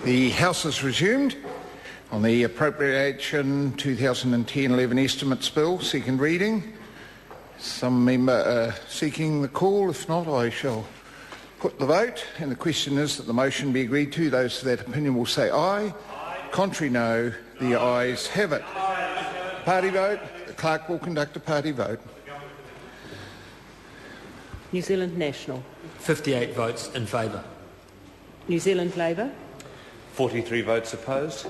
The House is resumed on the Appropriation 2010-11 Estimates Bill, second reading. Some member seeking the call. If not, I shall put the vote. And the question is that the motion be agreed to. Those of that opinion will say aye. Contrary, no. The ayes have it. Party vote. The clerk will conduct a party vote. New Zealand National. 58 votes in favour. New Zealand Labour. 43 votes opposed.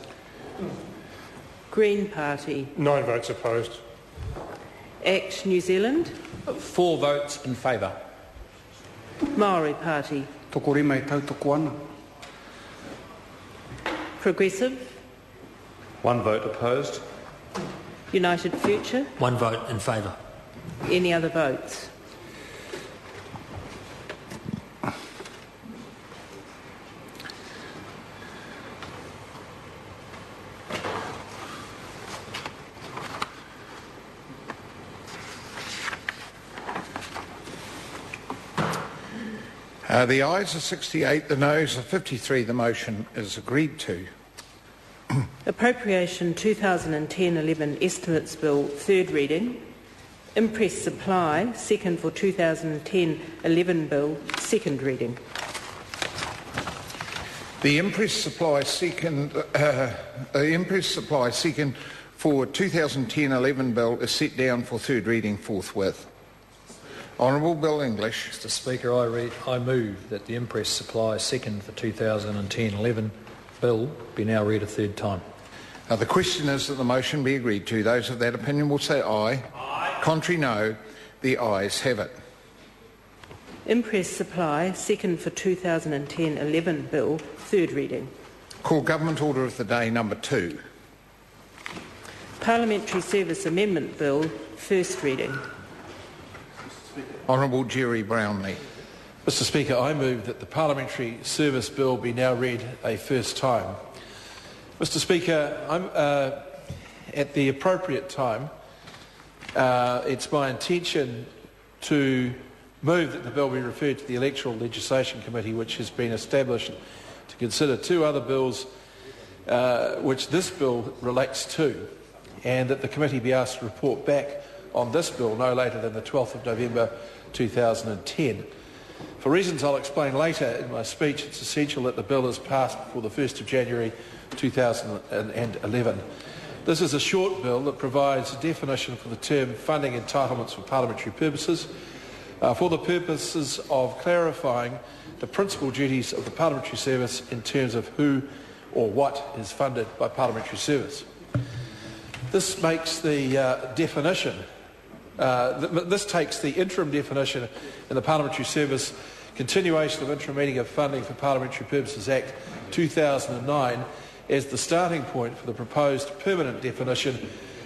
Green Party. 9 votes opposed. ACT New Zealand. 4 votes in favour. Maori Party. Progressive. 1 vote opposed. United Future. 1 vote in favour. Any other votes? The ayes are 68, the noes are 53. The motion is agreed to. Appropriation 2010-11 Estimates Bill, third reading. Impress Supply, second for 2010-11 Bill, second reading. The Impress Supply second for 2010-11 Bill is set down for third reading forthwith. Honourable Bill English. Mr Speaker, I move that the Impress Supply second for 2010-11 Bill be now read a third time. The question is that the motion be agreed to. Those of that opinion will say aye. Aye. Contrary, no. The ayes have it. Impress Supply, second for 2010-11 Bill, third reading. Call Government Order of the Day number 2. Parliamentary Service Amendment Bill, first reading. Honourable Jerry Brownlee. Mr Speaker, I move that the Parliamentary Service Bill be now read a first time. Mr Speaker, at the appropriate time, it's my intention to move that the bill be referred to the Electoral Legislation Committee, which has been established to consider 2 other bills which this bill relates to, and that the committee be asked to report back on this bill no later than the 12th of November 2010. For reasons I'll explain later in my speech, it's essential that the bill is passed before the 1st of January 2011. This is a short bill that provides a definition for the term funding entitlements for parliamentary purposes, for the purposes of clarifying the principal duties of the parliamentary service in terms of who or what is funded by parliamentary service. This makes the this takes the interim definition in the Parliamentary Service Continuation of Interim of Funding for Parliamentary Purposes Act 2009 as the starting point for the proposed permanent definition,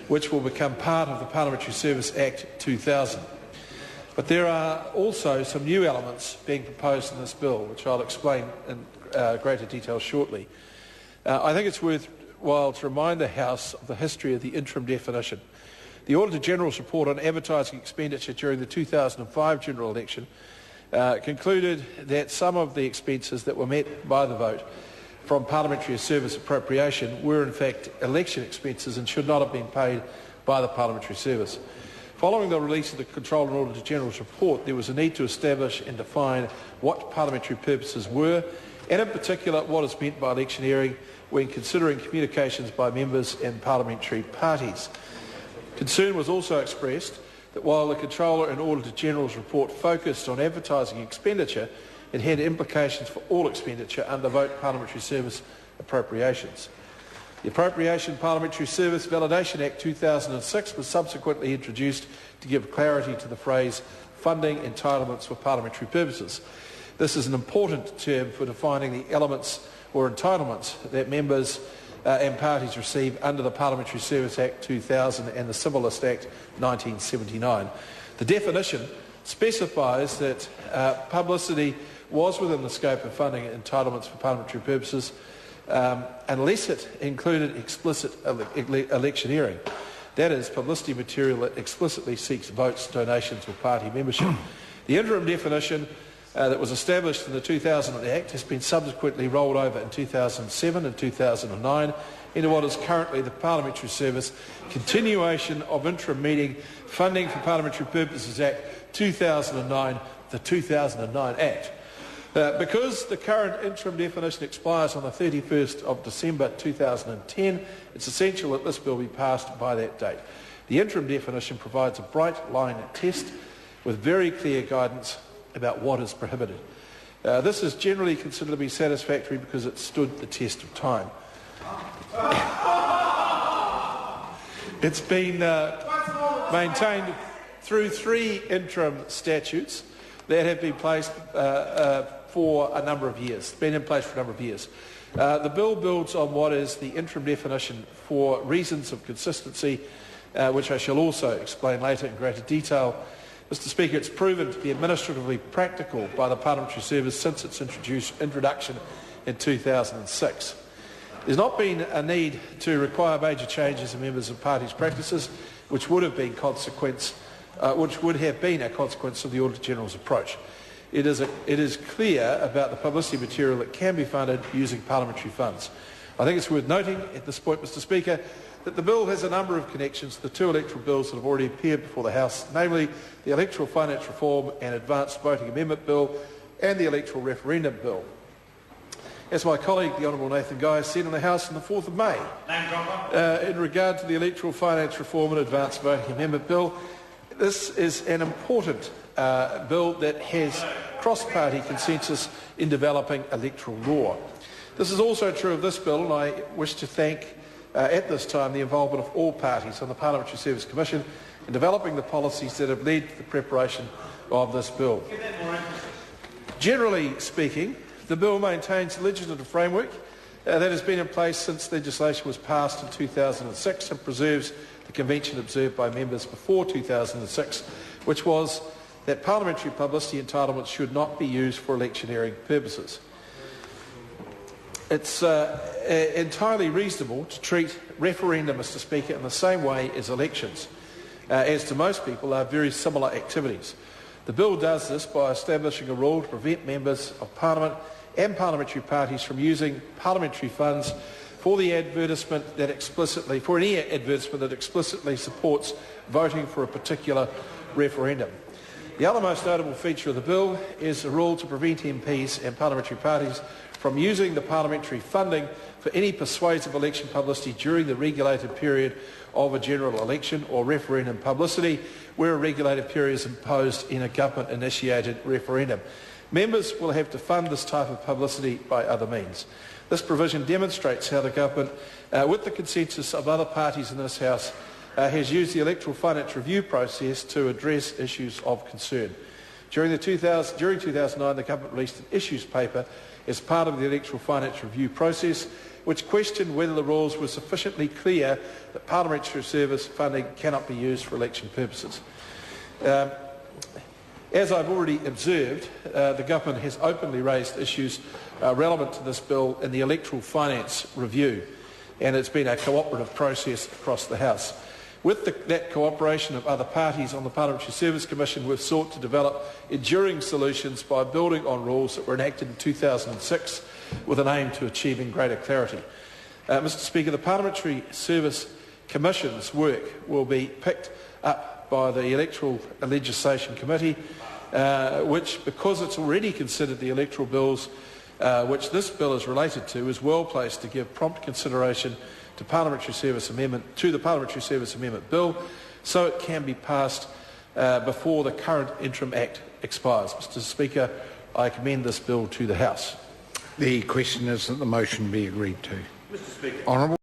which will become part of the Parliamentary Service Act 2000. But there are also some new elements being proposed in this bill, which I'll explain in greater detail shortly. I think it's worthwhile to remind the House of the history of the interim definition. The Auditor-General's report on advertising expenditure during the 2005 general election concluded that some of the expenses that were met by the vote from parliamentary service appropriation were in fact election expenses and should not have been paid by the parliamentary service. Following the release of the Controller and Auditor-General's report, there was a need to establish and define what parliamentary purposes were, and in particular what is meant by electioneering when considering communications by members and parliamentary parties. Concern was also expressed that while the Controller and Auditor-General's report focused on advertising expenditure, it had implications for all expenditure under vote parliamentary service appropriations. The Appropriation Parliamentary Service Validation Act 2006 was subsequently introduced to give clarity to the phrase funding entitlements for parliamentary purposes. This is an important term for defining the elements or entitlements that members and parties receive under the Parliamentary Service Act 2000 and the Civil List Act 1979. The definition specifies that publicity was within the scope of funding entitlements for parliamentary purposes unless it included explicit electioneering. That is, publicity material that explicitly seeks votes, donations or party membership. The interim definition that was established in the 2000 Act has been subsequently rolled over in 2007 and 2009 into what is currently the Parliamentary Service Continuation of Interim Meeting Funding for Parliamentary Purposes Act 2009, the 2009 Act. Because the current interim definition expires on the 31st of December 2010, it's essential that this bill be passed by that date. The interim definition provides a bright line test with very clear guidance about what is prohibited. This is generally considered to be satisfactory because it stood the test of time. It's been maintained through 3 interim statutes that have been placed for a number of years, been in place for a number of years. The bill builds on what is the interim definition for reasons of consistency, which I shall also explain later in greater detail. Mr. Speaker, it's proven to be administratively practical by the Parliamentary Service since its introduction in 2006. There's not been a need to require major changes in members of parties' practices, which would have been a consequence of the Auditor General's approach. It is clear about the publicity material that can be funded using parliamentary funds. I think it's worth noting at this point, Mr. Speaker, that the bill has a number of connections to the 2 electoral bills that have already appeared before the House, namely the Electoral Finance Reform and Advanced Voting Amendment Bill and the Electoral Referendum Bill. As my colleague, the Honourable Nathan Guy, said in the House on the 4th of May, in regard to the Electoral Finance Reform and Advanced Voting Amendment Bill, this is an important bill that has cross-party consensus in developing electoral law. This is also true of this bill, and I wish to thank at this time the involvement of all parties on the Parliamentary Service Commission in developing the policies that have led to the preparation of this bill. Generally speaking, the bill maintains a legislative framework that has been in place since legislation was passed in 2006 and preserves the convention observed by members before 2006, which was that parliamentary publicity entitlements should not be used for electioneering purposes. It's entirely reasonable to treat referenda, Mr. Speaker, in the same way as elections, as to most people are very similar activities. The bill does this by establishing a rule to prevent members of Parliament and parliamentary parties from using parliamentary funds for any advertisement that explicitly supports voting for a particular referendum. The other most notable feature of the bill is a rule to prevent MPs and parliamentary parties from using the parliamentary funding for any persuasive election publicity during the regulated period of a general election or referendum publicity where a regulated period is imposed in a government-initiated referendum. Members will have to fund this type of publicity by other means. This provision demonstrates how the government, with the consensus of other parties in this House, has used the electoral finance review process to address issues of concern. During 2009, the government released an issues paper as part of the electoral finance review process, which questioned whether the rules were sufficiently clear that parliamentary service funding cannot be used for election purposes. As I've already observed, the government has openly raised issues relevant to this bill in the electoral finance review, and it's been a cooperative process across the House. With that cooperation of other parties on the Parliamentary Service Commission, we've sought to develop enduring solutions by building on rules that were enacted in 2006 with an aim to achieving greater clarity. Mr. Speaker, the Parliamentary Service Commission's work will be picked up by the Electoral Legislation Committee, which, because it's already considered the electoral bills which this bill is related to, is well placed to give prompt consideration to the Parliamentary Service Amendment Bill, so it can be passed before the current interim act expires. Mr. Speaker, I commend this bill to the House. The question is that the motion be agreed to. Mr. Speaker. Honourable.